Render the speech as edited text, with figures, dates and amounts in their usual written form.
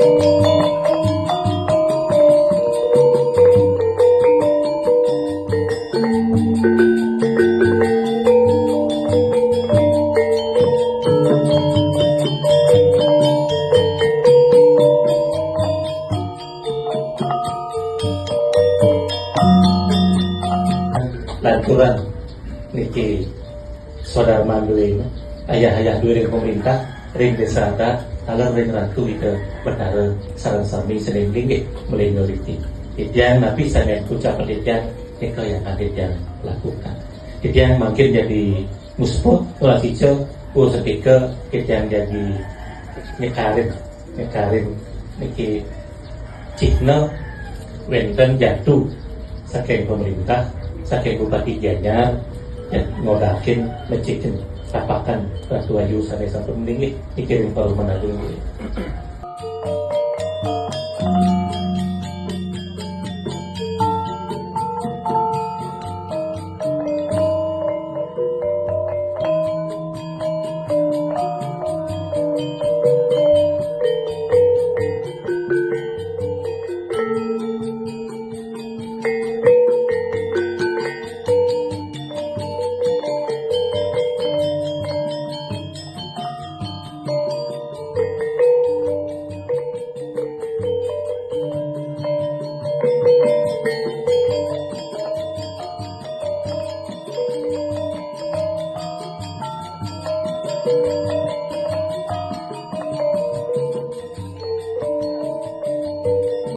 Lanturan niki saudara mandui ayah-ayah dua ring pemerintah ring desa ada agar ring ratu itu berkara sarang sami senin ringgit melingoliti yang nabi saya ucap yang yang ada yang lakukan yang makin jadi musput ulah hijau setika yang jadi nekarin niki cikna wenten jatuh saking pemerintah saking bupati Gianyar yang ngodakin mencikin tapakan Ratu Ayu sampai sampai mendingin dikirim ke rumah Manado.